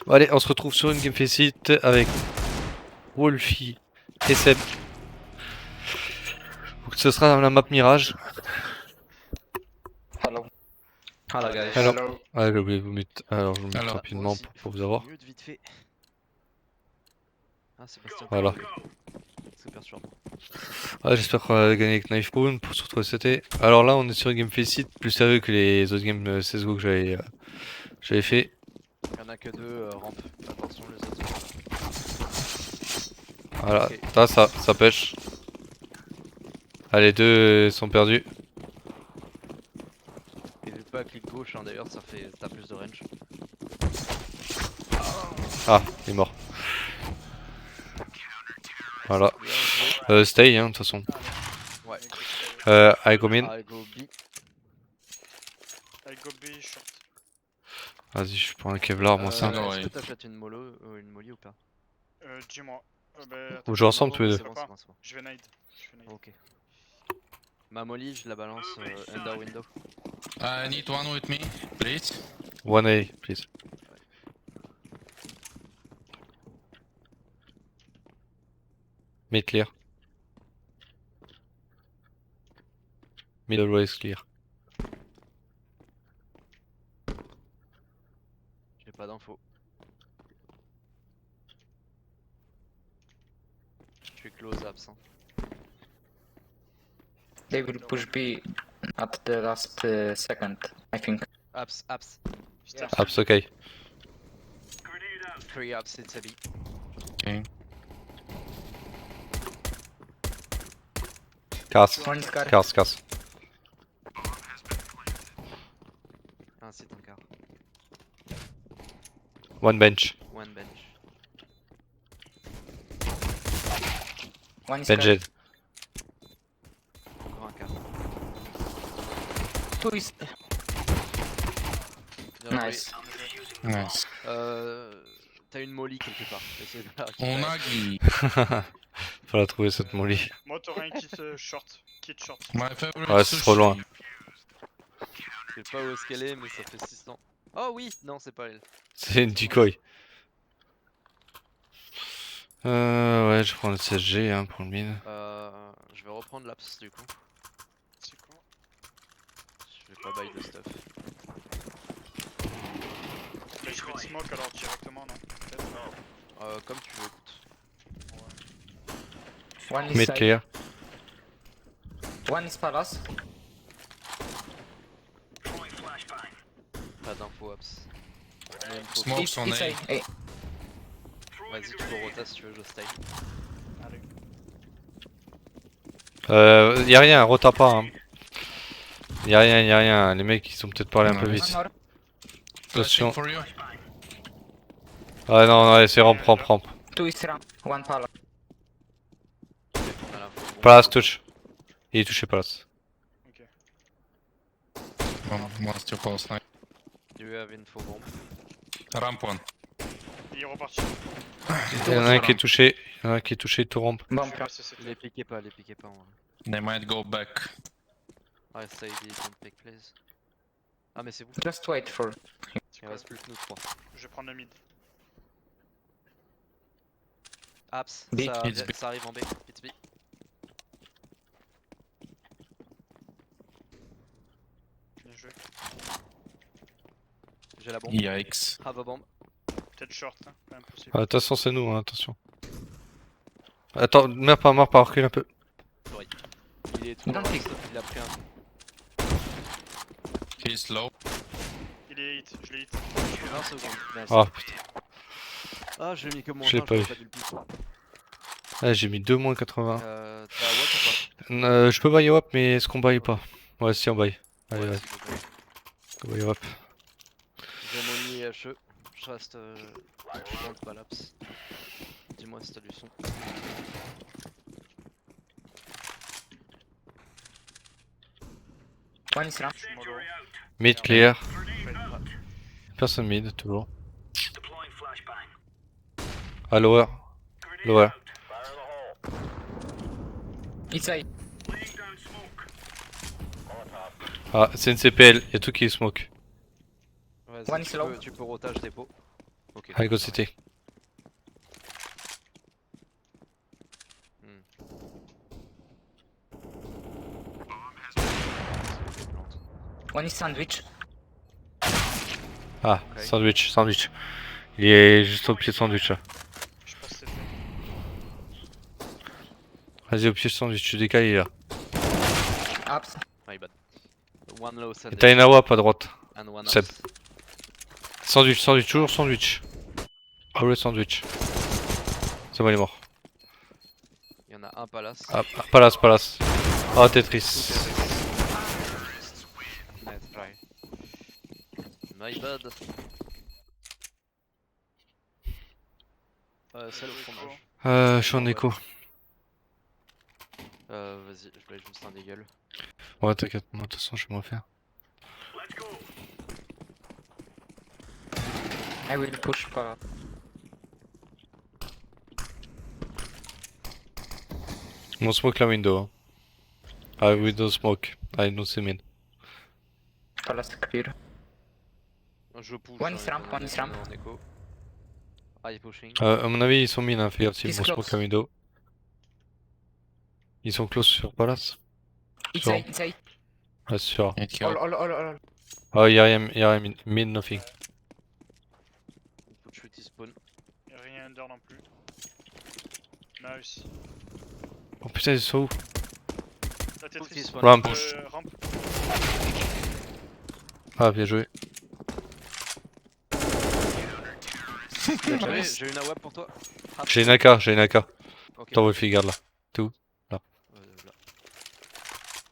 Bon, allez, on se retrouve sur une Game Faceit avec Wolfie et Seb. Donc, ce sera la map Mirage. Hello. Hello guys. Alors, Hello. j'ai oublié de vous mettre. Alors, je vous mets Alors, rapidement pour vous avoir. Mute vite fait. Ah, Sébastien. Voilà. C'est perturbant. Ouais, j'espère qu'on va gagner avec Knifebone pour se retrouver c'était. Alors là, on est sur une Game Faceit plus sérieux que les autres games CSGO que j'avais fait. Il y en a que deux rampes. Attention les autres. Voilà, Ok. là, ça pêche. Ah, les deux sont perdus. Et vu pas clic gauche hein, d'ailleurs, ça fait t'as plus de range. Ah, il est mort. Voilà. Bien joué. Stay, hein, de toute façon. Ouais. I go in. I go B. I go B short. Vas-y, je prends un Kevlar, moi ça. non, Est-ce ouais. que t'achètes une molly ou pas? Dis-moi. Bah, On attends, joue ensemble Non, tous les non, deux. c'est bon, c'est bon, c'est bon. je vais nade. Ok. Ma molly, je la balance under window. I need one with me, please. 1A, please. Mid clear. Mid always clear. J'ai pas d'infos. Je suis close absent. They will push B at the last second, I think. Abs. Abs, okay. 3 abs, it's a B. Okay. Cars. One is car. Cars. Un c'est un quart. One bench. One bench. One is car. Benjed. Encore un quart. Two is Bien nice. joué. Nice. T'as une molly quelque part. Essaye de la On récupérer. a Guy. Faut la trouver cette molly. Moi, t'aurais un kit short. Kit short. My favorite Ouais, c'est trop loin. sushi. Je sais pas où est-ce qu'elle est, mais ça fait 600. Oh oui, non, c'est pas elle. C'est une decoy. Ouais, je prends le CSG hein, pour le mine. Je vais reprendre l'abs du coup. C'est quoi? Je vais pas buy de stuff. Bah, je vais te smoke alors directement, non? Peut-être. Comme tu veux, écoute. One is Mid side. clear. One is palace. Pas d'infos abs. Mais il me faut- Smoke It's son side. A. Hey, Vas-y, tu peux rota si tu veux, je stay. Allez. Y'a rien, rota pas. Hein. Y'a rien. Les mecs ils sont peut-être parlé un peu Ouais. vite. one more. Attention. Flashing for you. Ah non, allez, c'est rampe. Two is ramp. One palace. On a l'info. Bon, Palace touch. Il est touché Palace. Ok. One still pulse night. Do you have info bomb? Ramp one. Il est reparti. Il y en a un qui est touché, tout rampe. Bomb Je vais ramp. passer cette Les piquez pas en vrai. They might go back. Ouais, ça il don't pick please. Ah, mais c'est vous. Just wait for. Il reste plus que nous 3. Je vais prendre le mid. Abs, B. It's B. ça arrive en B. It's B. Bien joué. J'ai la bombe. Yikes. Have a bomb. Peut-être short, hein. Pas impossible. Ah, attention, c'est nous, hein, attention. Attends, meurs pas, recule un peu. Il est trop Don't loin, pick. il a pris un coup. He's low. Il est hit, je l'ai hit. 20 secondes. Nice. Ah putain, Ah, j'ai mis que mon Je l'ai temps, pas j'aurais eu. pas dû le piquer. ah, j'ai mis 2 moins 80. T'as what ou Je peux buy up, mais est-ce qu'on buy pas? Ouais, si on buy. pas? Allez, Ouais, ouais, s'il vous plaît. on buy up. J'ai mon IHE, je reste dans le palaps. Dis-moi si t'as du son. One is ramp. Je suis mollo. Mid clear. Faites pas. Personne mid, toujours. Ah, lower. Inside. Ah, c'est une CPL, y'a tout qui est smoke. Vas-y, One is low. tu peux rotage dépôt. Ok. I go donc, city. Hmm. C'est des plantes. One is sandwich. Ah, Ok. sandwich, sandwich. Il est juste au pied de sandwich là. Je sais pas si c'était. Vas-y, au pied de sandwich, tu décales, il est là. Apps. My bad. One low Et sandwich t'as une AWP à droite. and one Seb. house. Sandwich, sandwich, toujours sandwich. Always sandwich. C'est bon, il est mort. Il y en a un palace. Ah, palace, palace. Oh, Tetris. Nice try. My bad. Celle au fromage. Je suis en écho. Vas-y, je voulais juste un dégueule. Ouais, t'inquiète, moi, de toute façon, je vais me refaire. I will push para. Mon smoke la window. Hein. Ah, window smoke. I don't see mid. Palace clear. Je push. One is ramp, one is ramp. En écho. High pushing. À mon avis, ils sont mid, hein, fais gaffe, He's mon smoke close. la window. Ils sont close sur palace. It's Sure. A, it's A. Ah, sûr. Need kill. All. Ah, y'a rien mid, nothing. Il faut shoot il spawn. Y'a rien under non plus. Nice. Oh putain, ils sont où? La Faut qu'il Tetris. spawn. Ramp. Ramp. Ah, bien joué. J'ai une AWP pour toi. Frappe. J'ai une AK, j'ai une AK. Ok. T'envoies le fille, garde là. Là.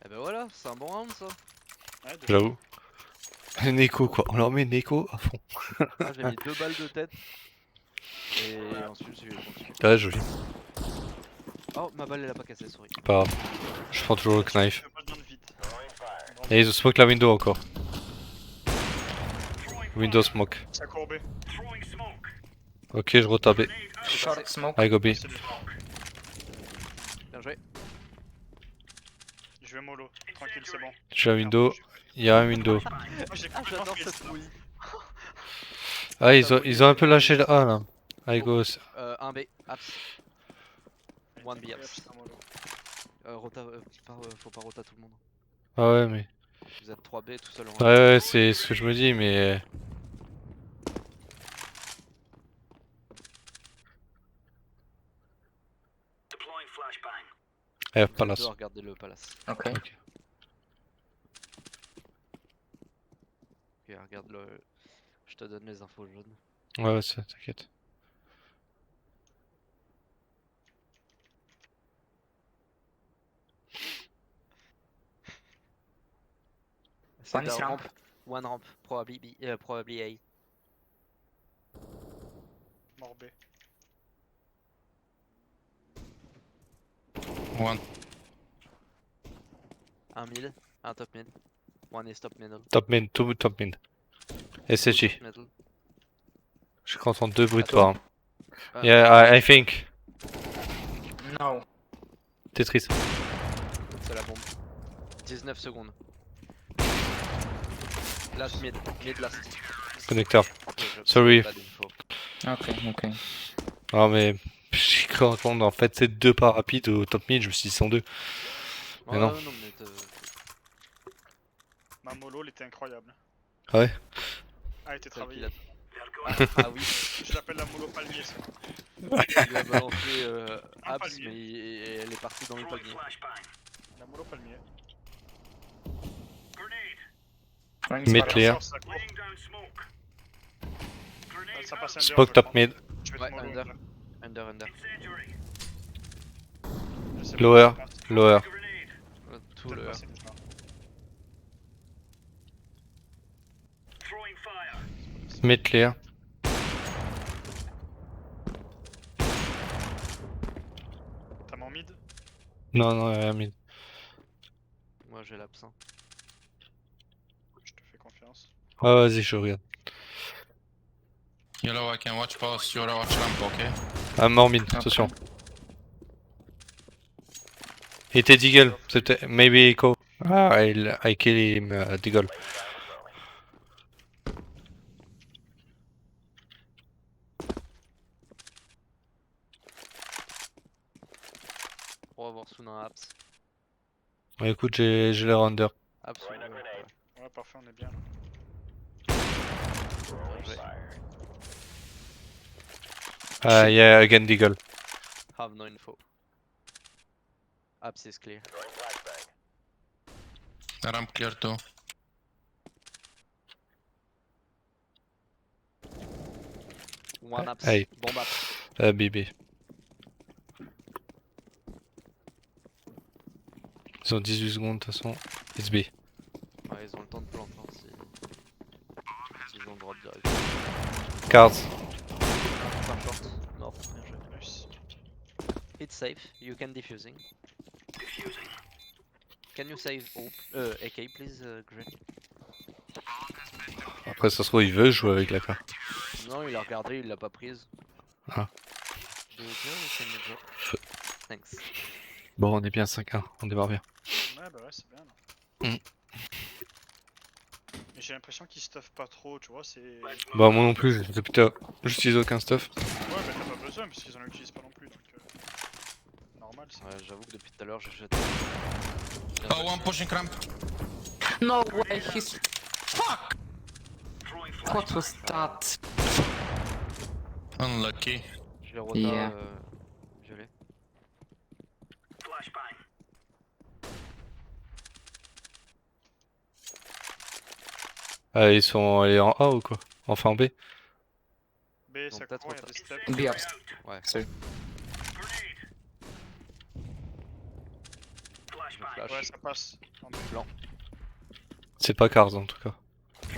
Et ben voilà, c'est un bon round ça. Ouais, de J'avoue. Neko quoi, on leur met Neko à fond. Ah, j'ai mis 2 balles de tête. Et ensuite j'ai continué. Ah, joli. Oh, ma balle elle a pas cassé, sorry. Pas grave. Je prends toujours le knife. fais pas besoin de vite. Et ils ont smoke la window encore. Window smoke. Ça a courbé. Ok, je retape. Short smoke. I go B. C'est lui. Bien joué. Je vais mollo. Tranquille, c'est bon. Je suis à window. Il y a un window. Moi j'ai Ah, complètement j'adore fait cette ça. fouille. Ah, ils ont un peu lâché le A là. I go. 1B, apps. One B Incroyable, apps. putain, mollo. Rota, faut pas rota tout le monde. Ah ouais, mais. Vous êtes 3B tout seul en Ouais, ouais, c'est ce que je me dis, mais. Eh, Vous êtes palace. deux à regarder le palace. Ok. Ok. Ok, regarde le. Je te donne les infos jaunes. Ouais, ouais, ça, t'inquiète. C'est One is un ramp. One ramp, probably B, probably A. Mort B. One. Un mid, un top mid. One is top middle. Top mid, tout top mid. Two SSG. top middle. Je crois entendre deux bruits de Attends. pas. Ah, Yeah, I think. No. Tetris. C'est la bombe. 19 secondes. Last mid, mid last. Connecteur. Ok, Sorry. pas d'info. Ok. Non mais. J'ai cru entendre en fait c'est deux pas rapides au top mid, je me suis dit 102. Mais non. non mais Ma mollo, elle était incroyable. Ah ouais. Ah, elle était Celle qu'il travaillée. a- Ah oui, Je l'appelle la mollo palmier, ça. il a balancé Un abs palmier. mais elle est partie dans le panier. La mollo palmier. One is Mid palace. clear. Sort, ça court. Ça passe under, Smoke je top crois. mid. Je vais te Ouais, mollo, under. là. Under. Je sais pas Lower. où il passe. Lower. Tout Peut-être le. passer, je crois. Mid clear. T'as mon mid? Non, rien mid. Moi j'ai l'absent. Je te fais confiance. Ah vas-y, je regarde. Yellow, I can watch past your watch ramp, okay? Ah mort mid, attention. Il était Deagle, c'était maybe Echo. Ah, I kill him, Deagle. va voir Suna Apps. Ouais, écoute, j'ai l'air under. Apps ou Ouais, parfait, on est bien là. bien joué. Yeah, again Deagle. Have no info. Apps is clear. Ramp clear too. One apps. Hey. Bomb apps. BB. Ils ont 18 secondes de toute façon. It's B. Ouais, ils ont le temps de planter hein, si... Ils ont le droit de direct. Cards. Par short. Mort. Bien joué. Nice. It's safe. You can defusing. Can you save Hope? AK please, Green. Après, ça se trouve, il veut jouer avec la carte. Non, il a regardé, il l'a pas prise. Ah. Do you go or can you drop? Thanks. Bon, on est bien 5-1, on démarre bien. Ouais, bah ouais, c'est bien là. Mm. Mais j'ai l'impression qu'ils stuffent pas trop, tu vois, c'est. Ouais, Bah, moi non plus, j'utilise aucun stuff. mais t'as pas besoin parce qu'ils en utilisent pas non plus donc. Normal, c'est. Ouais, j'avoue que depuis tout à l'heure, je jette. Oh, one pushing ramp. No way, he's... Fuck! What was that? Unlucky. Je vais rota Yeah. violet. Ah, ils sont allés en A ou quoi? Enfin en B? B, ça peut-être court, y'a on des steps. Be ups. Ouais. Sorry. Je flash. Ouais, ça passe. En B. C'est pas Cards en tout cas.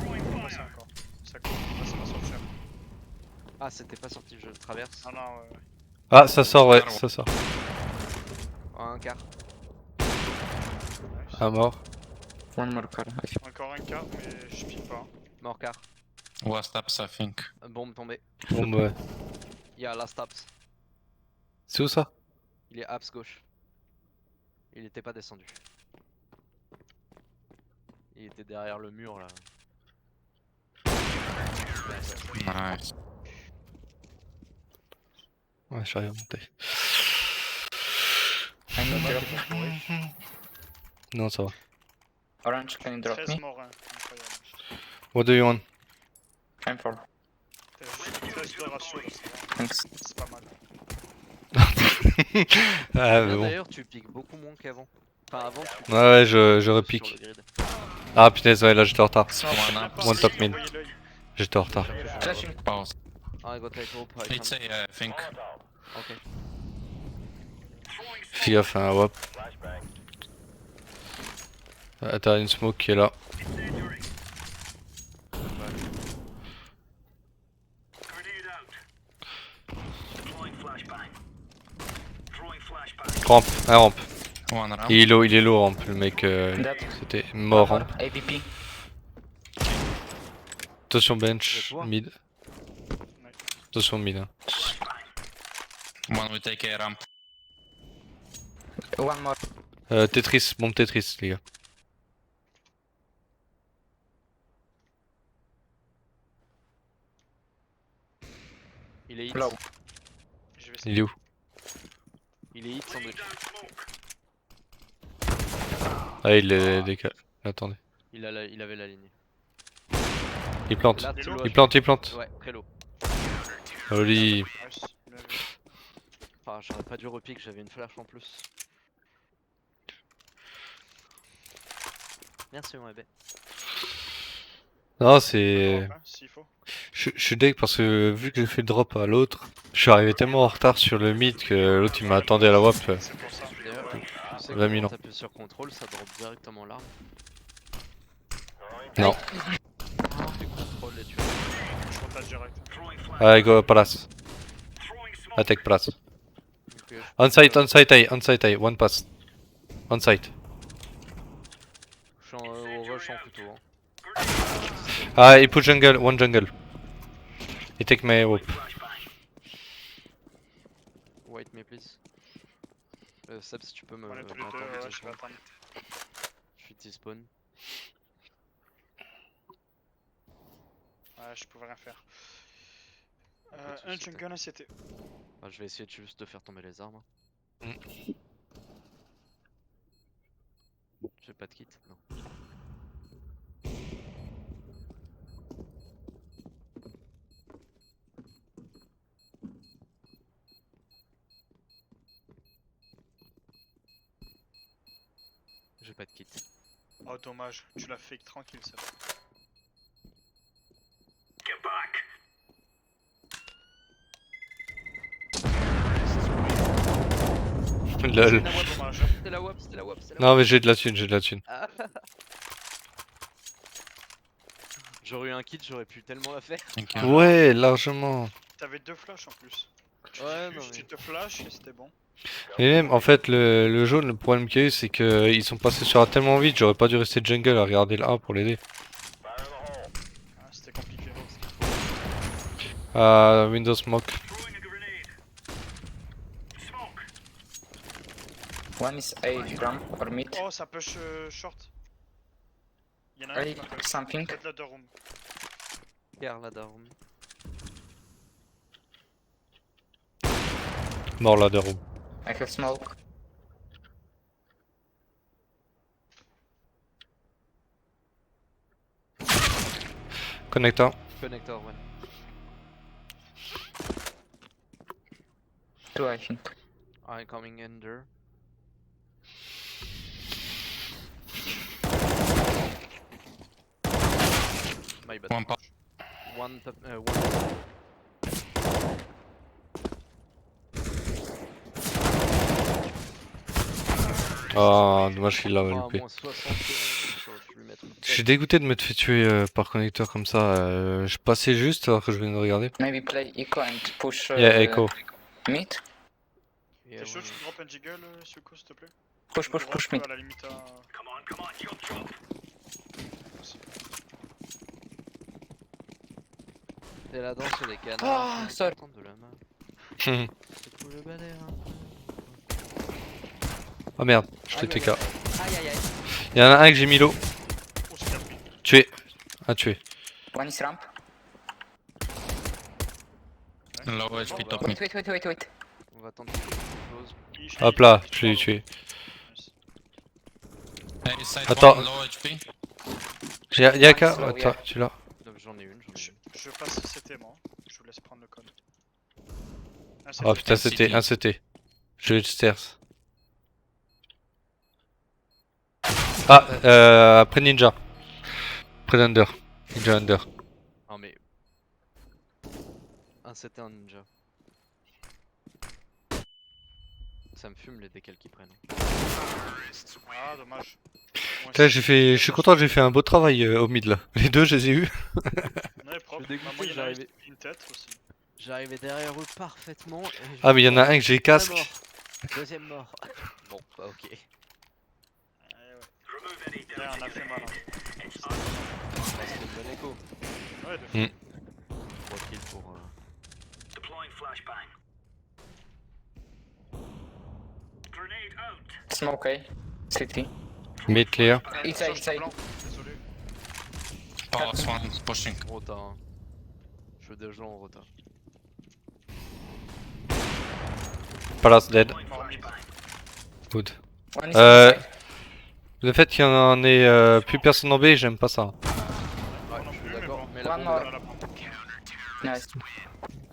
Ouais, c'est encore. Ça court, ouais, ça va sortir. Ah, c'était pas sorti, je traverse. Ah non, ouais. Ah, ça sort, ouais, ça sort. Un quart. Nice. Ah, mort. One more car, I think. Encore un quart, mais je pique pas. Mort quart. Last apps, I think. Bombe tombée. Bon, bah. Il y a last apps. C'est où ça? Il est apps gauche. Il était pas descendu. Il était derrière le mur là. Nice. Ouais, j'arrive à monter. I need drop. Non, ça va. Orange, can you drop 13 me? morts, hein. Incroyable. What do you want? I'm for. T'as juste 13 de ratio là, Thanks. c'est pas mal. Ah, mais bon. D'ailleurs, tu piques beaucoup moins qu'avant. Enfin, avant, tu piquais Ouais, je sur repique. le grid. Ah, punaise, ouais, là j'étais en retard. One up. One top mid. Envoyez l'œil. J'étais en retard. Flashing. Pause. I got take hope. I It's can... A, I think. Ok. Fais gaffe, hein, hop. Ah, t'as une smoke qui est là. Rampe, un rampe. One ramp. Il est low rampe, le mec. Dead. C'était mort One rampe. more. AVP. Attention C'est bench, toi mid. Attention mid. Hein. One will take A ramp. One more. Tetris, bombe Tetris, les gars. Il est hit. Low. Je vais essayer. Il est où? Il est hit sandwich. Ah, il est décalé. Attendez. Il avait la ligne. Il plante. Là, Il est tout low. low. Il plante, il plante. Ouais, très low. Oli. Nice. Bien vu. Ah, j'aurais pas dû repique, j'avais une flash en plus. Merci mon bébé. Non, c'est. Drop, hein, s'il faut. Je suis deg parce que vu que j'ai fait le drop à l'autre, je suis arrivé tellement en retard sur le mid que l'autre il m'a attendu à la WAP. C'est pour ça. D'ailleurs, tu sais 20 que 000 quand t'appuies sur contrôle, ça drop directement l'arme. Non. Tu contrôles et tu... Je rotate direct. Allez, go palace. Attack palace. Ok, On site A, one pass. On site. je suis au rush en couteau. Hein. Ah, he put jungle, one jungle. He take my rope. Wait me please. Seb, si tu peux me... On est tous les m'attendre deux, 10 ouais, je vais secondes. attendre. Je suis T-spawn. Ouais, je pouvais rien faire. Pas de soucis, Un jungle, un CT. Bah, je vais essayer de juste de faire tomber les armes. hein. J'ai pas de kit, non. J'ai pas de kit. Oh dommage, tu l'as fake tranquille ça. Lol. Dommage. C'était la WAP, c'était la WAP, c'était la Non WAP. mais j'ai de la thune, j'ai de la thune. Ah. J'aurais eu un kit, j'aurais pu tellement la faire. Thank you. Ouais, largement. T'avais 2 flashs en plus. Tu Ouais, diffuses, non, mais- tu te flashes et c'était bon. Et même, en fait, le jaune, le problème qu'il y a eu, c'est que ils sont passés sur A tellement vite, j'aurais pas dû rester jungle à regarder le A pour l'aider. Ah, c'était compliqué. Windows Smoke. One is A from or mid. Oh, ça push short. Y'en a un A qui m'appelle. something. Peut-être la 2 room. Car la daron. Mort là de room. I have smoke. Connector. Connector, ouais. Two, I think. I'm coming under. My bad. One pop. One top, one. Oh, dommage qu'il l'a Ah, loupé. moins 60, j'aurais pu lui mettre. Je suis dégoûté de me faire tuer par connecteur comme ça. Je passais juste alors que je venais de regarder. Maybe play echo and push Yeah, echo. mid. Et T'es chaud, ouais. tu drop un jiggle, Suko, s'il te plaît? Push, push, Drop, push mid. à la limite à... C'est la danse des canards. Ah, c'est sorry. contente de la main. C'est tout le balai, hein. Oh merde, je Aïe, t'ai TK. aïe, aïe, aïe, aïe. Y'en a un que j'ai mis low. Oh, c'est pris. Tué. Un tué. One is ramp. Low HP top mid. Wait. On va tenter quelque chose. Hop là, je l'ai tué. Hey, side Attends. one, low HP. Y'a qu'à. slow, Attends, yeah. tu l'as. Donc j'en ai une, j'en ai une. Je passe CT moi, je vous laisse prendre le code. Ah, c'est Oh bon. putain, Un c'était CT. un CT. Je vais stairs. Ah, après Ninja. Après Under. Ninja Under. Ah mais... Un c'était un ninja. Ça me fume les décals qu'ils prennent. Ah, dommage. Putain, je suis content, j'ai fait un beau travail au mid là. Les deux, je les ai eu. Ouais, propre. Je suis dégoûté, Bah, moi, il y en a un j'arrivais- qui a une tête aussi. J'arrivais derrière eux parfaitement et je Ah, mais il y en a un que j'ai Un casque. mort. Deuxième mort. Bon, bah ok. Ouais, ouais. Ouais, on a fait mal. Hein. Bah, c'était une bonne écho. Ouais, de Mm. 3 kills pour... Smoke A. City. Mid clear. Inside, je suis inside. blanc. Désolé. Palace one pushing. Rota. Hein. Je veux des gens en rota. Palace dead. Mort mid. Good. One is Euh, inside. Le fait qu'il y en ait plus personne en B, j'aime pas ça. Ouais, non je suis plus, mais d'accord, bon. mais la One bombe more. est On là. a la bombe. Nice.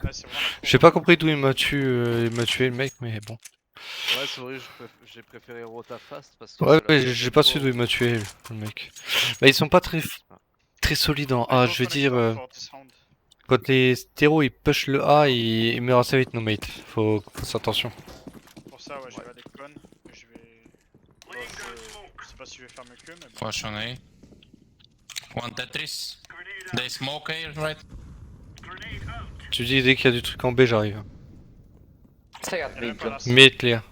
Ouais, c'est vraiment la J'ai pas compris d'où il m'a tué, le mec, mais bon. Ouais, c'est vrai, j'ai préféré rota fast parce que... Ouais, c'est la ouais, deuxième j'ai pas su fois d'où il où- m'a tué, le mec. Bah, ils sont pas très solides en A, Go je veux dire. connector for this round. Quand les stéros ils push le A, ils meurent assez vite, nos mates. Faut faire attention. Pour ça, ouais, je Ouais. vais aller con. Je vais. Bon, je sais pas si je vais faire mieux qu'eux, mais bon. Flash on A. One Tetris. They smoke A, right? Tu dis dès qu'il y a du truc en B, j'arrive. Stay at Il y a même mid, pas Joe. la Mid clear.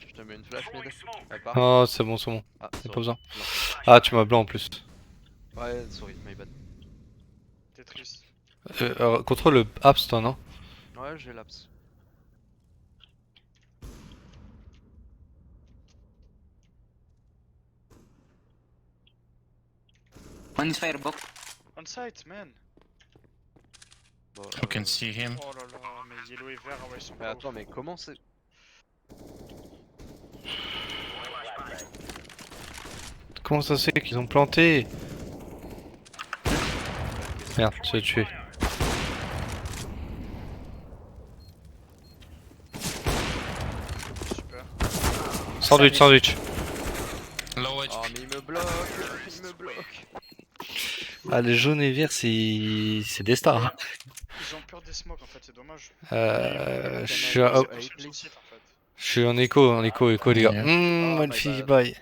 Je te mets une flash mid. Elle part. Oh, c'est bon, c'est bon. Ah, Y'a pas sorry. besoin. Non. Ah, tu m'as blanc en plus. Ouais, sorry, my bad. T'es triste. Contrôle le apps, toi, non? Ouais, j'ai laps. One is firebox. On site, man. Bon, You can see him. Oh là là, mais yellow et vert, ouais, ils sont Mais pas attends, ouf. mais comment c'est... comment ça se fait qu'ils ont planté? Merde, tu l'as tué. Super. Sandwich, sandwich. Low Oh, HP. mais il me bloque. Il me bloque. Ah, les jaunes et verts, c'est des stars. Hein. Ils ont peur des smokes en fait, c'est dommage. Je Can I suis use à- your oh, aid, Sur le please? site en fait. je suis en écho, les gars. Yeah. Oh, One my fille, bad. bye.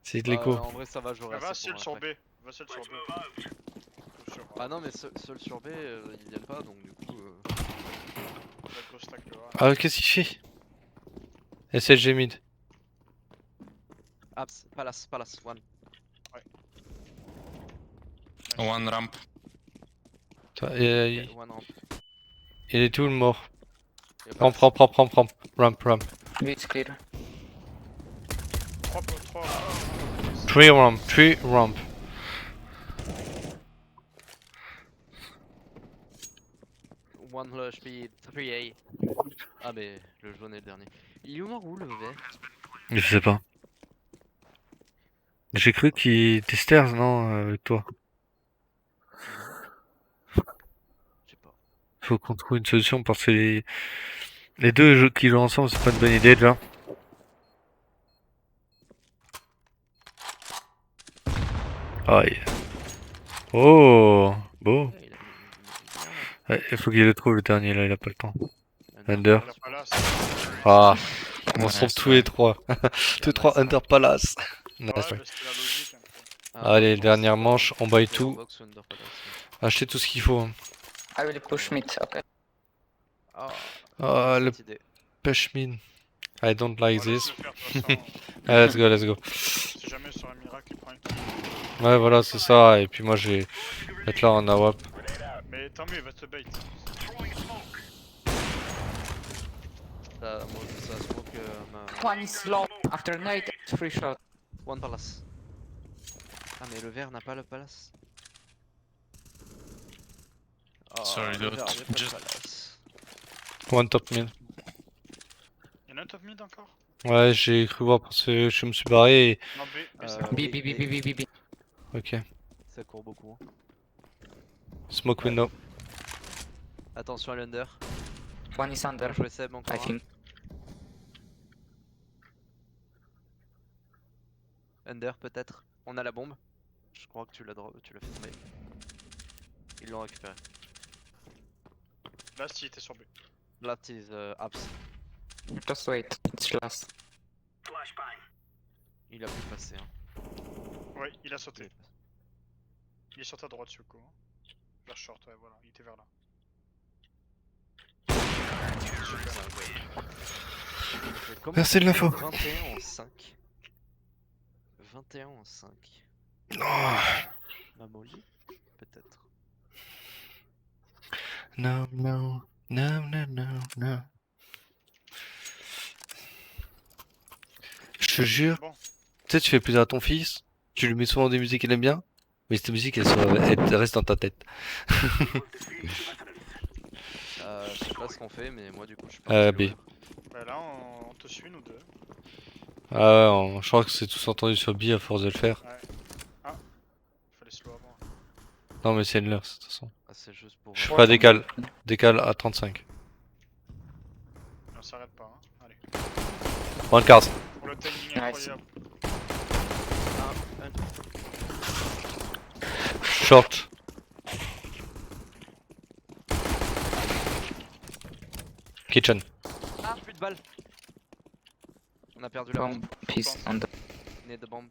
C'est de l'écho. En vrai, ça va, j'aurais Va assez seul pour sur B. après. Va seul sur B. Ou sur Ah non, mais seul sur B, ils viennent pas, donc du coup... la grosse stack le A. Ah, qu'est-ce qu'il fait? SLG mid. Abs, palace, one. One ramp. Attends, Okay, one ramp. il est tout le mort. Et Ramp, palace. ramp. Ramp. B is clear. 3 pour 3. 3 ramp. One HP, 3A. Ah mais le jaune est le dernier. Il est où le vert? Je sais pas. J'ai cru qu'il était stairs, non, avec toi. Je sais pas. Faut qu'on trouve une solution parce que les deux jeux qui jouent ensemble, c'est pas une bonne idée déjà. Aïe. Oh, beau. Ouais, il a mis bien. Ouais, il faut qu'il le trouve le dernier là, il a pas le temps. Under. La palace. Ah, on se Nice trouve tous les try. trois. Tous trois Under Palace. Ouais, Nice try. bah, c'était la logique un peu. Allez, franchement, dernière c'est manche, pas- on buy c'est tout. Box ou Under Palace, Achetez tout ce qu'il faut. Hein. I will push mid, okay. Ah, Ah, le cette idée. pêche mine. I don't like On va this. laisser le faire, de toute façon. Let's go. Si jamais sur un miracle, il prend une kill. Ouais, voilà, c'est ça. Et puis moi, je vais être là en AWAP. Mais tant mieux, il va te bait. Moi, ça smoke ma... One is low. After night, free shot. One palace. Ah mais le vert n'a pas le palace. Oh, Sorry, le dude. vert n'a pas le Just- palace. One top mid. Il y en a un top mid encore? Ouais, j'ai cru voir parce que je me suis barré. Et... Non, B, c'est Euh, bon. B. Ok. Ça court beaucoup. Smoke window. Attention à l'under. One is under, Bien joué Seb encore. I think. Under peut-être. On a la bombe. Je crois que tu l'as fait tomber. Ils l'ont récupéré. Là, si, il était sur B. Last is abs. Just wait, it's last. Il a pu passer. Hein. Ouais, il a sauté. Il est sur ta droite, Yoko. Vers short, ouais, voilà, il était vers là. Merci de l'info. 21 en 5. 21 en 5. Mamoli peut-être. No. Je te jure, Bon, tu sais, tu fais plaisir à ton fils, tu lui mets souvent des musiques qu'il aime bien, mais cette musique, elle reste dans ta tête. Je sais pas ce qu'on fait, mais moi du coup je suis B. bah là, on te suit, nous deux. Ah ouais, je crois que c'est tous entendu sur B à force de le faire. Fallait slow avant. Non, mais c'est une leurre, de toute façon. Ah, c'est juste pour. Je sais pas, décale à 35. On s'arrête pas, hein. Allez. One card. Pour le timing Nice. incroyable. Short. Kitchen. Ah, plus de balles. On a perdu la Bomb, bombe. peace, under. Nez de bombe.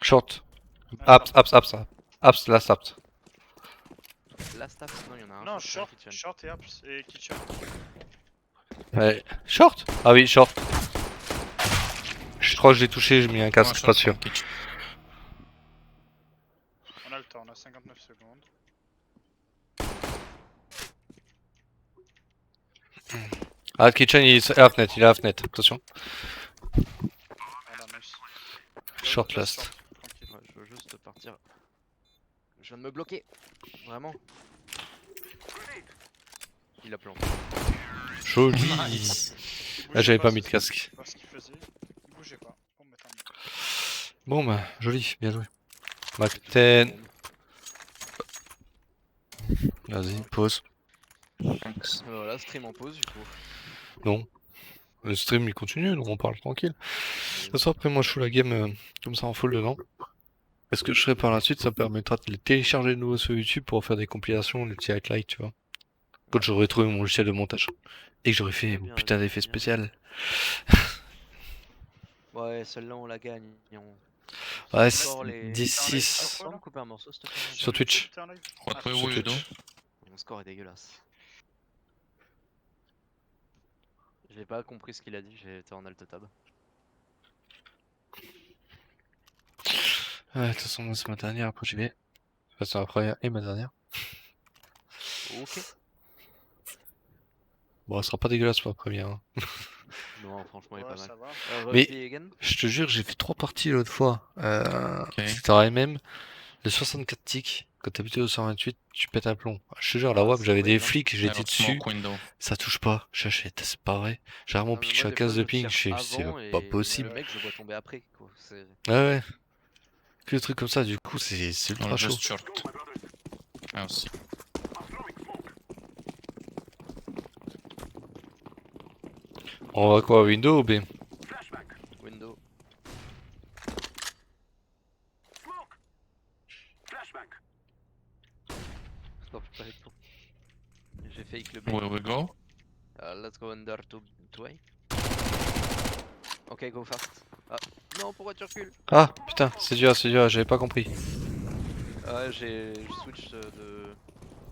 Short. Ah, Apps, last apps. Last abs, non, il y en a un. Non, short, short, kitchen. short et apps et kitchen. Ouais. Short? Ah oui, short. Je crois que j'ai touché, j'ai mis un casque, One je suis pas shot sûr. from kitchen. On a le temps, on a 59 secondes. Ah, kitchen, il est à la fenêtre, attention. Voilà, nice. Short Là, last. short, tranquille. Ouais, je veux juste partir. Je viens de me bloquer. Vraiment. Il a planté. Joli. Il Ah, bougeait j'avais pas mis de c'est- casque. c'est pas ce qu'il faisait. Il bougeait pas. Bon, bah tant mieux. Bon bah, joli, bien joué. Macten, vas-y, pause. Thanks. Voilà, stream en pause du coup. Non. Le stream il continue, donc on parle tranquille. De toute façon, après moi je fous la game comme ça en full dedans. Et ce que je ferai par la suite, ça permettra de les télécharger de nouveau sur YouTube pour faire des compilations, des petits highlights, tu vois. Quand j'aurai trouvé mon logiciel de montage. Et que j'aurai fait mon Bien, putain bien, d'effet bien. spécial. Ouais, celle-là on la gagne. Et on Ouais, score les... 10-6 Tu peux me couper un morceau s'il te plaît? sur Twitch. T'es en live? What Ah, will sur we do? Twitch. Mon score est dégueulasse. J'ai pas compris ce qu'il a dit, j'ai été en alt tab. Ouais, de toute façon, moi c'est ma dernière, après j'y vais. Enfin, c'est ma première et ma dernière. Ok. Bon, elle sera pas dégueulasse pour la première. Hein. Non, franchement, il est Ouais, pas mal. ça va. Mais- Replay again? Je te jure, j'ai fait 3 parties l'autre fois. Ok. C'était en MM. Le 64 ticks, quand t'habites au 128, tu pètes un plomb. Je te jure, la Ah, WAP, c'est j'avais des horrible, hein. flics, j'étais Alors, dessus, smoke window. ça touche pas. J'achète, c'est pas vrai. J'ai Ah, mon mais pic, je moi, suis à des 15 fois, de je ping, tire c'est avant pas et possible. Le mec, je le vois tomber après, quoi. C'est... Ouais, ouais. Que des trucs comme ça, du coup, c'est ultra Or chaud. just short. Ah, aussi. On va quoi, Windows ou B? Window. Non, pas avec toi. J'ai fake le B. Where we go? Let's go under to A. Ok, go fast. Ah, non, pourquoi tu recules? Ah, putain, c'est dur, j'avais pas compris. Ah, j'ai switch de...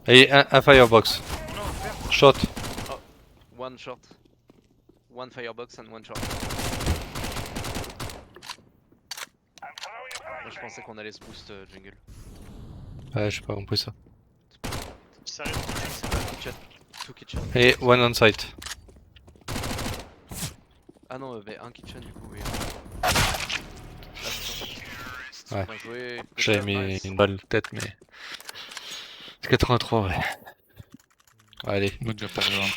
Allez, un firebox. Shot. One short. One firebox and one short. Moi, je pensais qu'on allait se boost jungle. Ouais, j'ai pas compris ça. Sérieux? Kitchen. Two kitchen. Et one on site. Ah non, mais un kitchen du coup, oui. Ouais. Bien joué. Good J'avais job, mis nice. une balle de tête, mais... C'est 83, ouais. Allez. Good job, everyone.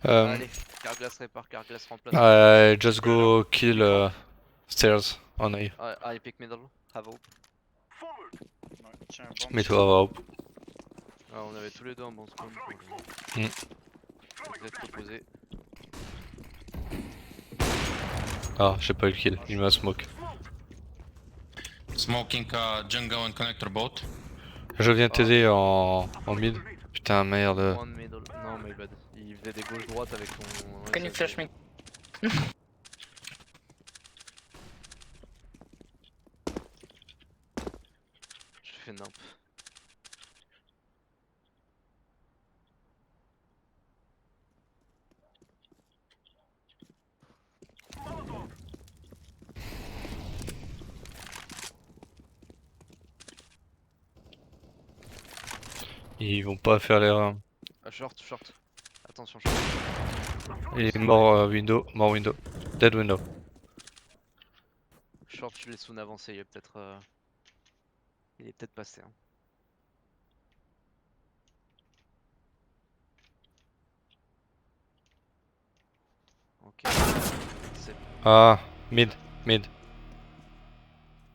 Allez, Carglass répare, Carglass remplace. Just go kill stairs on A. I pick middle, have hope. Ouais, tiens, bombe. Mets-toi à Hope. Ah, on avait tous les deux un bon spawn. Mm. Vous êtes reposés. Ah, j'ai pas eu le kill, il m'a smoke. Smoking jungle and connector both. Je viens t'aider en mid. Putain, merde. One middle. Non, my bad. Il faisait des gauches-droites avec ton. Can you flash me? Je fais nimp. Ils vont pas faire l'erreur. Ah, short, short. Attention, short. Il est mort window, mort window. Dead window. Short, je laisse Soon avancer. Il est peut-être. Il est peut-être passé. Hein. Ok. C'est Ah, mid, mid.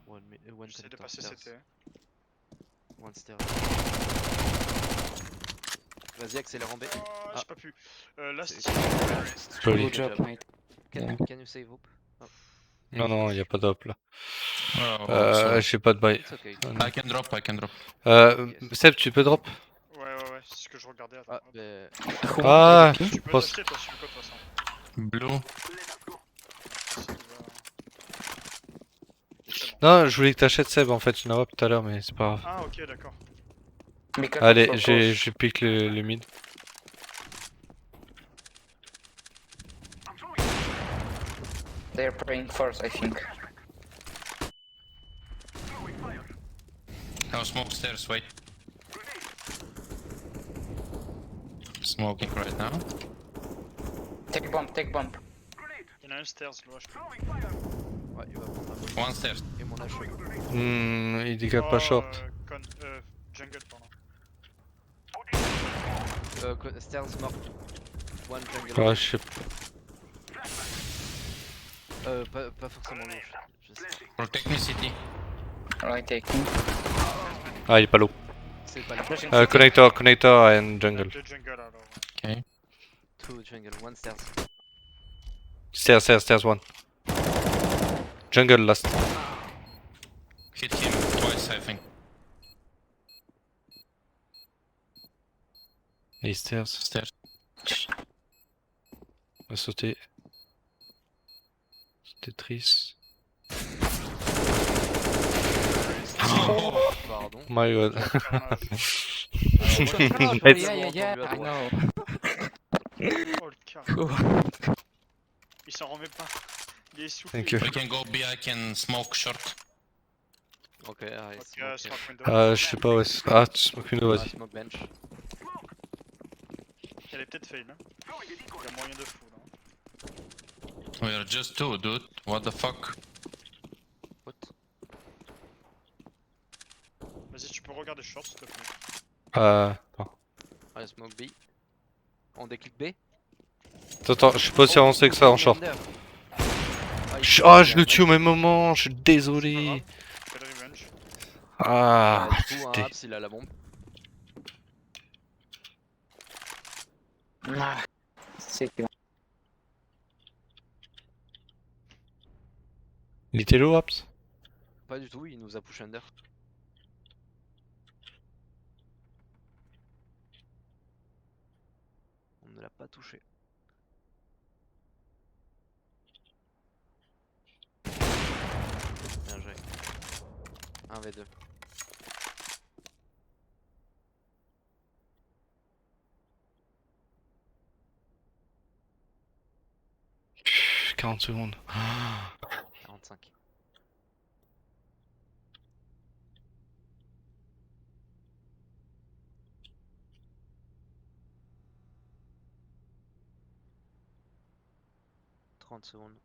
one J'essaie de connector passer stairs. CT. One stair. Vas-y, accélère en B. Oh, Ah. j'ai pas pu. Last. Joli. Good job, mate. Can you save hope? Non, non, y a pas d'op là. Oh, sorry. J'ai pas de bail. It's okay. I can drop, I can drop. Seb, tu peux drop? Ouais, c'est ce que je regardais. Attends. Ah, hop. mais... Ah, Tu peux poste. t'acheter, toi, je suis quoi de toute façon. Blue. C'est bon. Non, je voulais que t'achètes Seb en fait, une AWP tout à l'heure, mais c'est pas grave. Ah, ok, d'accord. Be careful Allez, for j'ai course. pick le mid. They're praying first, I think. No smoke stairs, wait. Smoking right now. Take bomb, take bomb. Il y en a un stairs, là, je crois. Ouais, il va prendre un peu. One stairs. Et mon H. Il décale pas short. Jungle, pardon. Stairs mort. One jungle. Ouais, je sais Pas forcément gauche. Je Protect me city. Right taking. Ah, il est pas low. C'est pas le Flashing Connector and jungle. Deux jungle alors. Okay. 2 jungle, 1 stairs. Stairs, one. Jungle last. Hit him twice, I think. Les stairs. Stairs. On va sauter. C'était triste. Pardon. My god. Yeah, I know. Oh le car. Il s'en remet pas. Il est essoufflé. Thank you. We can go B, I can smoke short. Ok, allez, Ok, smoke, smoke window. Je sais pas où est-ce. Ah, tu smoke une vas-y. smoke bench. Elle est peut-être fail. Hein. Il y a moyen de fou là. We are just two, dude. What the fuck? What? Vas-y, tu peux regarder short s'il te plaît. Attends. Allez, smoke B. On déclic B. Attends, je suis pas aussi avancé que ça en short. Ah, je le tue au même moment, je suis désolé. Fais le revenge. Ah, Du coup, putain. Abs il a la bombe. Ah, city. Il était low, Aps? Pas du tout, il nous a push under. On ne l'a pas touché. Bien joué. 1v2. Pff, 40 secondes. 45. Secondes.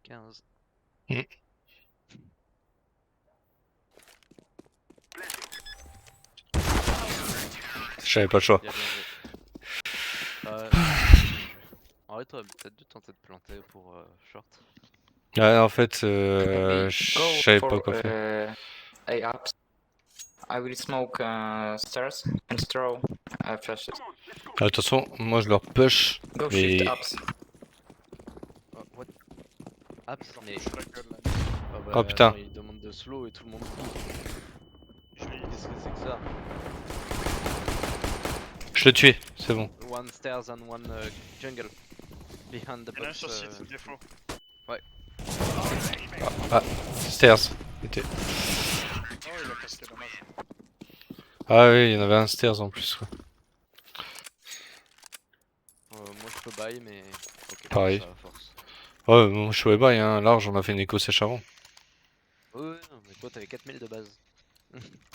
Quinze. J'avais pas le choix. Bien joué. En vrai, t'aurais peut-être dû tenter de planter pour short. Ouais, en fait, Go je savais pas for quoi faire. A ups. I will smoke stairs and throw flashes. De toute façon, moi je leur push. Go Mais- shift ups. What? Abs, mais. Je la gueule là. Ah bah, Oh, putain. attends, il demande de slow et tout le monde. Je l'ai Qu'est-ce que c'est que ça? Je l'ai tué, c'est bon. One stairs and one jungle. Behind the Il y en a un box. sur site, défaut. Stairs. Était- Oh, il a casqué, dommage. Ah oui, il y en avait un stairs en plus. Quoi. Moi je peux buy, mais. Ok, Pareil. ça, à force. Ouais, moi je savais pas, hein. Large, on a fait une éco sèche avant. Ouais, non, mais toi t'avais 4000 de base.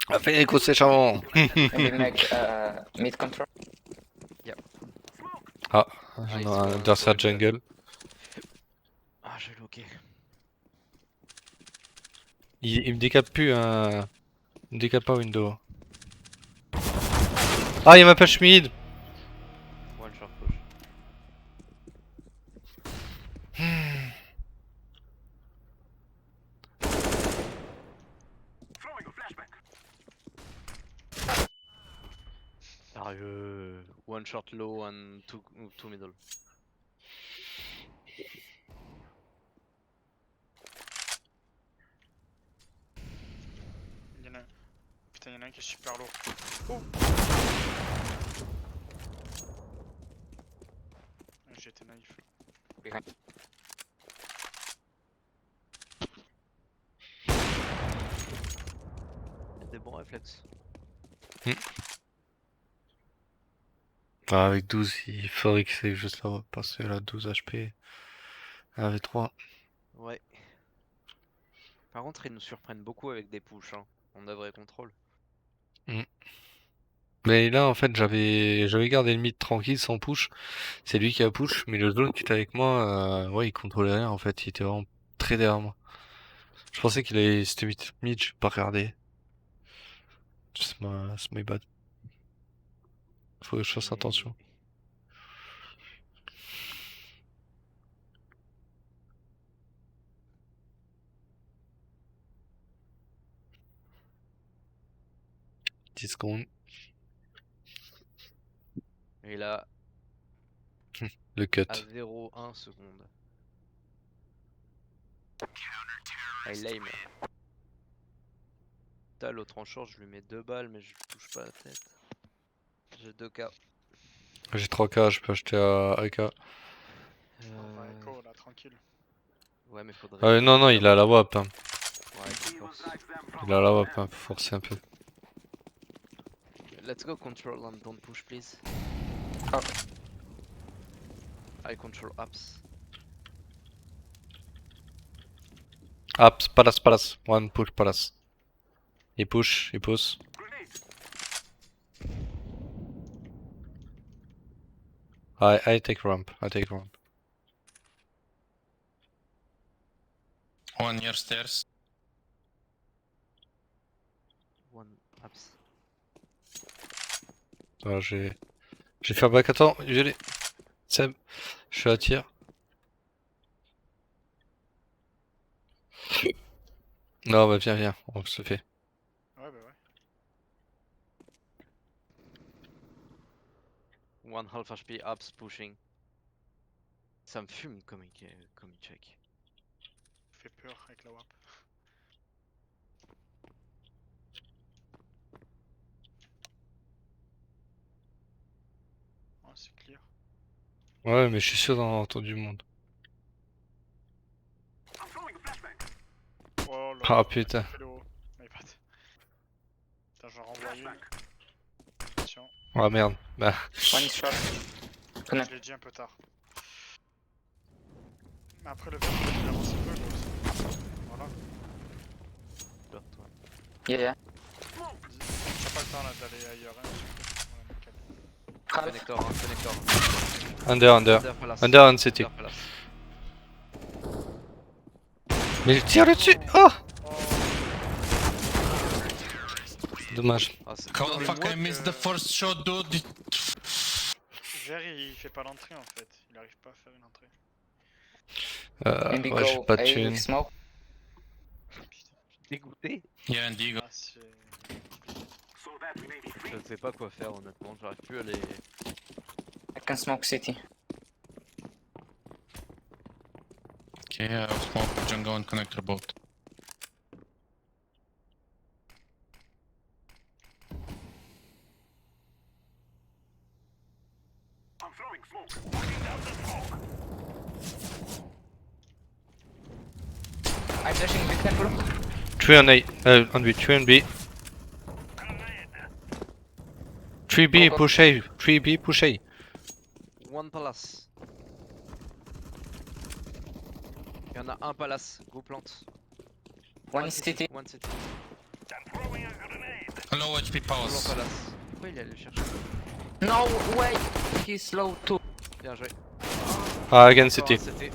On a fait une éco sèche avant. And we make mid control. Ah, Ah, j'en ai ils un sont adversaire horribles. jungle. Ah, j'ai loqué. Il me décape plus, hein. Il me décape pas window. Ah, il m'a push mid. One short push. Sérieux. One short low and two middle. Il y en a un. Putain, il y en a un qui est super lourd. Oh j'ai été naïf. Behind. Des bons réflexes. Ah, avec 12, il faudrait que c'est juste là, passer là, 12 HP. Avec 3. Ouais. Par contre, ils nous surprennent beaucoup avec des pushs. Hein. On a vrai contrôle. Mais là, en fait, j'avais gardé le mid tranquille, sans push. C'est lui qui a push, mais le zone qui était avec moi, ouais, il contrôlait rien, en fait. Il était vraiment très derrière moi. Je pensais qu'il allait... C'était vite mid, j'ai pas regardé. C'est my bad. Faut que je fasse attention. Petite seconde. Et là, Le cut. à 0,1 seconde. I lame. Putain, l'autre en short, je lui mets 2 balles, mais je lui touche pas la tête. J'ai 2K. J'ai 3K, je peux acheter à AK. On va écho là, tranquille. Ouais, mais faudrait. Non, non, il a la WAP. Hein. Ouais, tu forces. Il a la WAP, hein, faut forcer un peu. Let's go control and don't push, please. Okay. I control apps. Apps, palace. One push, palace. Il push, il pousse. I take ramp, One near stairs. One apps. Ah, j'ai fait un back, attends, j'ai les... Seb, je suis à tir. Non, bah viens, on se fait. Ouais, bah ouais. One half HP apps pushing. Ça me fume comme il check. Fait peur avec la WAP. Ouais, c'est clear. Ouais, mais je suis sûr d'en avoir entendu du monde. Oh là Ah là, putain. fais le haut. Mais pas. Putain, j'en renvoie une. Attention, Ah merde. Bah, One is short. je Connect. l'ai dit un peu tard. Mais après le verre, il avance un peu, gros. Voilà. Vers toi. Yeah. T'as pas le temps là d'aller ailleurs, hein. Ouais, nickel. Half. Connector. under. Palace. Under on city. Under palace. Mais tire-le dessus. Oh, Oh, dommage. Ah, c'est How the mais fuck moi I missed que- the first shot, dude? Ver, il fait pas l'entrée en fait. Il arrive pas à faire une entrée. Maybe Ouais, j'ai go pas de A thune. with smoke. dégoûté. Yeah, Indigo. Ah, c'est. Je ne sais pas quoi faire honnêtement, j'arrive plus à les. I can smoke city. Okay, I'll smoke jungle and connector both. I'm flashing big temple. 3 on A, on B, 3 on B. 3B, Go. push A, 3B, push A. One palace. Il y en a un palace, go plante. One is city. One city. Low HP Go palace. palace. Pourquoi il est allé le chercher? No way. He's low too. Bien joué. Ah, again Encore city. un CT.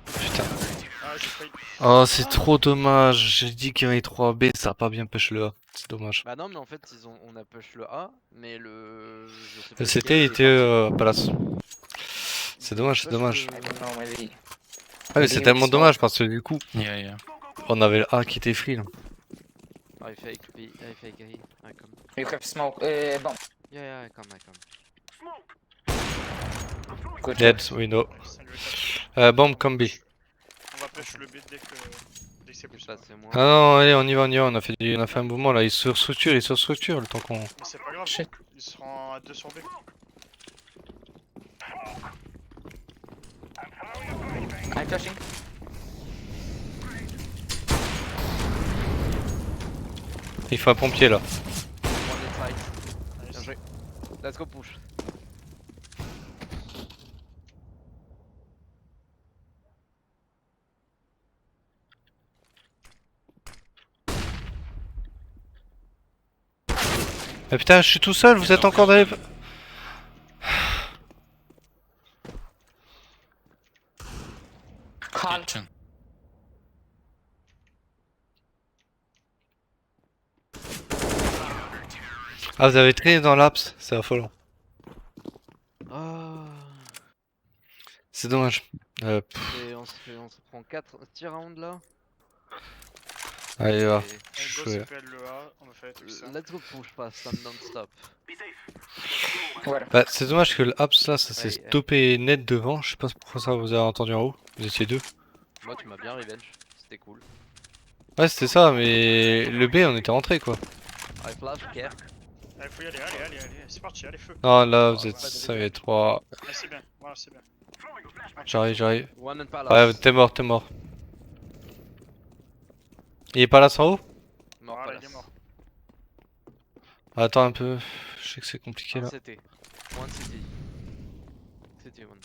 Putain. Ah, j'ai failli. Oh, c'est trop dommage. J'ai dit qu'il y avait 3B, ça a pas bien push le A. C'est dommage. Bah non, mais en fait, on a push le A, mais le. Je sais pas Le lequel, CT il est était parti. à Palace. C'est dommage, c'est Push dommage. I don't know, maybe. Ah, mais c'est Maybe tellement it's dommage parce que du coup, Yeah. on avait le A qui était free là. I fake B, I fake A, I come. You have smoke. Bomb. Yeah, I come. Good Dead, job. window. Ça lui est tapé. Bomb comme B. On va push le B dès que c'est C'est possible. pas, c'est moi. Ah non, allez, on y va, on a fait, on a fait un mouvement là, il se restructure le temps qu'on... Mais c'est pas grave, Shit. ils seront à 2 sur B. I'm flashing. Il faut un pompier là. One inside. Bien Nice. joué. Let's go push. Mais putain, je suis tout seul, vous êtes encore dans les... Half. Kitchen. Ah, vous avez traîné dans l'apps, c'est affolant. Ah. C'est dommage. Et on se prend 4 tirs round là. Allez, va. Et Je Go vais- CPL le A, on va faire les trucs simples. let's go push pas, stand non-stop. Voilà. Bah, c'est dommage que l'apps là, ça s'est Ouais, stoppé net devant. Je sais pas pourquoi ça vous a entendu en haut. Vous étiez deux. Moi tu m'as bien revenge, c'était cool. Ouais, c'était ça, mais le B, on était rentré quoi. I flash, care. Allez, faut y aller, allez, c'est parti, allez, feu. Non, là, Oh, vous êtes pas de 5 et 3. Allez, c'est bien, voilà, c'est bien. J'arrive. One and Ouais, palace. t'es mort. Il est pas là sans haut? Mort Voilà, il palace. est mort. Attends un peu. Je sais que c'est compliqué Un là. CT. One CT. CT one.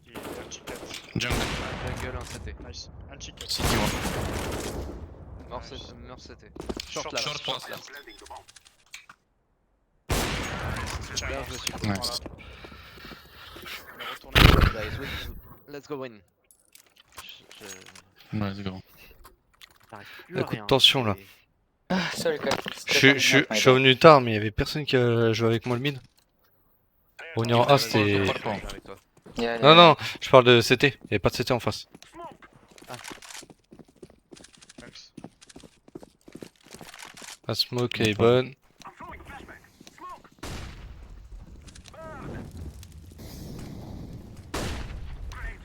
Il est un chicken. Jungle. Un jungle, un CT. Nice. Un chicken. City one. Mort CT. Short là. Short Short là. Tiens, Bien, je me suis voilà. Nice. On est retourné. Guys, let's go win. Let's go. J'arrive plus Un à coup de rien. tension, là. Ah, sorry, guys. Je suis revenu tard, mais il y avait personne qui a joué avec moi le mid. Revenu en A, c'était. Non, je parle de CT. Il y avait pas de CT en face. Max. La smoke est bonne.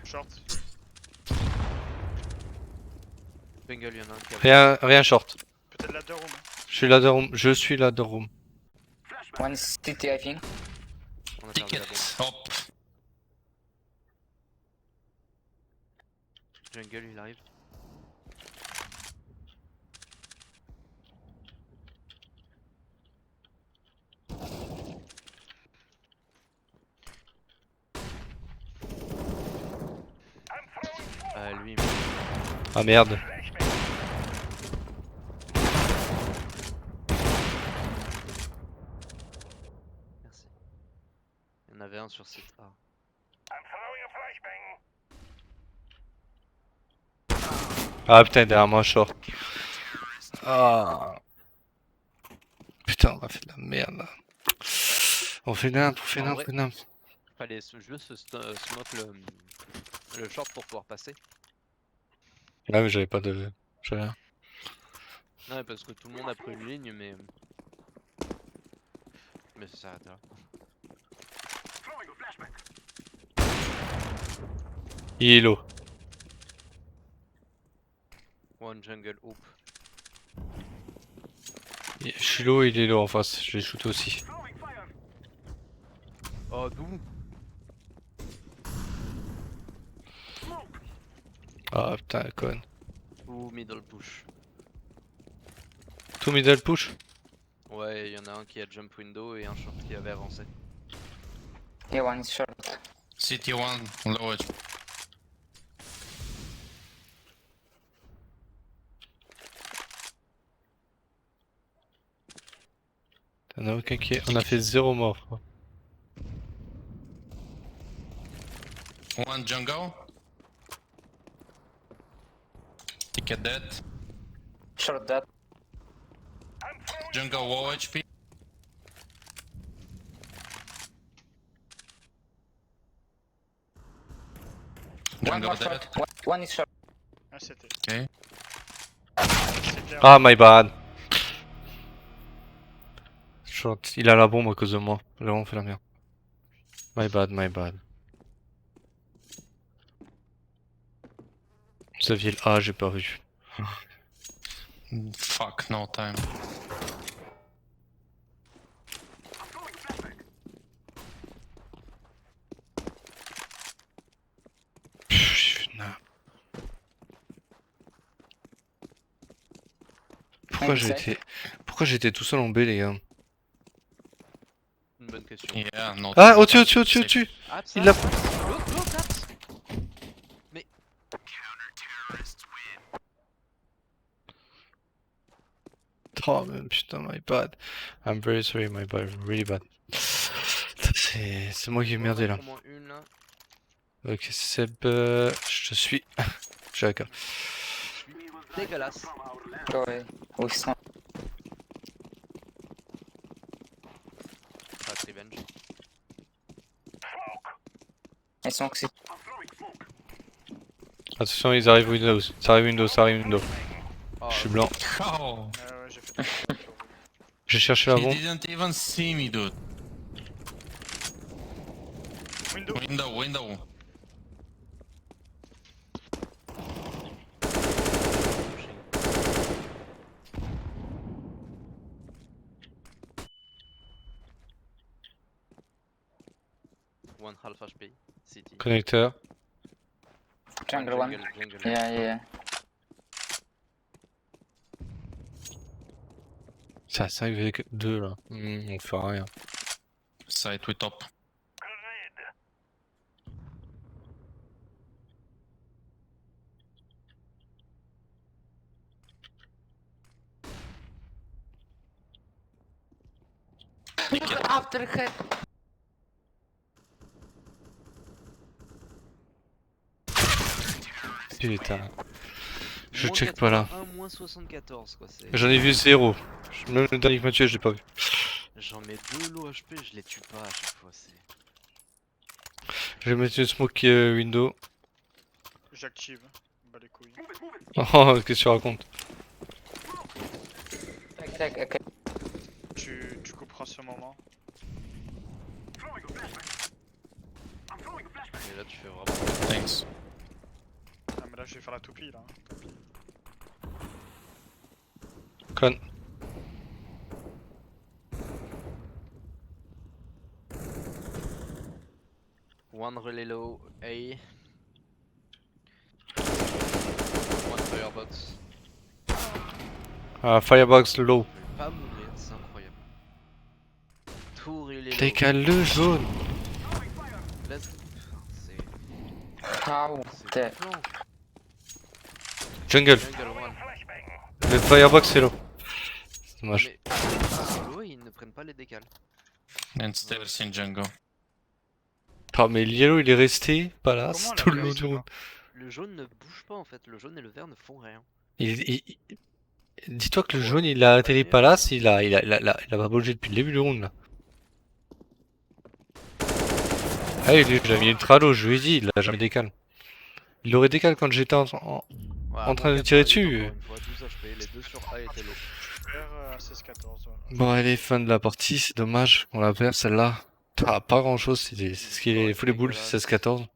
Short. Jungle, y'en a un qui a. Rien short. Peut-être ladder room. Je suis ladder room. One city, I think. On a perdu Ticket. la bombe. Hop. Jungle, il arrive. Ah, lui, Ah merde. merci. Il y en avait un sur site A. Ah putain, derrière moi, short. Ah. Putain, on a fait de la merde là. On fait n'importe, En vrai- n'importe. Fallait juste smoke le short pour pouvoir passer. Ouais, mais j'avais pas de. J'avais rien. Non, parce que tout le monde a pris une ligne, mais. Mais ça s'arrête là. Il est low. One jungle hoop. Je suis low, il est low en face. Je l'ai shoot aussi. Oh, d'où? Ah putain, la conne. Ou middle push. Tout middle push? Ouais, il y en a un qui a jump window et un short qui avait avancé. Yeah, one is short. City one. Low HP. T'en as aucun qui est. On a fait 0 mort. Quoi. One jungle. Ticket dead. Short that. Jungle low HP. One Jungle more dead. short. One is short. Un CT. Okay. C'est clair. Ah, my bad. Short. Il a la bombe à cause de moi. J'ai vraiment fait la merde. My bad. Vous aviez le A, j'ai pas vu. Fuck, no time. Non. Pourquoi j'étais tout seul en B, les gars? Une bonne question. Yeah, no Ah, time. au-dessus. Abs, Il l'a- L'autre, Abs. Mais. Oh, man, putain, my bad. I'm very sorry, my bad, really bad. C'est moi qui ai merdé là. Au moins une là. Ok, Seb, je te suis. Je suis d'accord. Dégueulasse. Ouais. Oui, ça. Pas de revenge. Ils sont oxy. Attention, ils arrivent Windows. Ça arrive Windows, ça arrive Windows. Oh, Je suis blanc. Oh, Ouais, j'ai fait des J'ai cherché la he bombe. didn't even see me, dude. Window. Window. One half HP. City. Connecteur. Jungle one. Jungle. Yeah. Ça, 5,2 là. On fera rien. Side with top. After head. Putain. Je Moins check pas là. 81, moins 74 quoi. J'en ai vu 0. Même le dernier qui m'a tué, je l'ai pas vu. J'en mets 2 low HP, je les tue pas à chaque fois. C'est. Je vais mettre une smoke window. J'active. Bah les couilles. Oh, qu'est-ce que tu racontes? Tac. Tu couperas ce moment. Mais là tu fais vraiment. Thanks. Ah mais là je vais faire la toupie là. Con. One relay low, A. One firebox. Ah, firebox low. Je vais pas mourir, c'est incroyable. Tout relay low. Décale le jaune. Let's- C'est. How C'est the... flanc. Jungle. Jungle one. Le firebox c'est low. C'est dommage. Mais low, ils ne prennent pas les décales. And stairs in jungle. Ah, mais le yellow il est resté palace Comment tout la le long place, du là round. Le jaune ne bouge pas en fait, le jaune et le vert ne font rien. Dis-toi que le jaune il a atterri palace, il a pas bougé depuis le début du round là. Ah oui, lui, je l'avais mis ultra low, je lui ai dit, il a jamais décalé. Il aurait décalé quand j'étais en Voilà, train de moins tirer 88 dessus. encore une fois, 12 HP, les deux sur A étaient low. Faire à 16-14. Voilà. Bon, allez, fin de la partie, c'est dommage qu'on la perd celle-là. Ah, pas grand chose, c'est ce qu'il est full les boules, 16-14.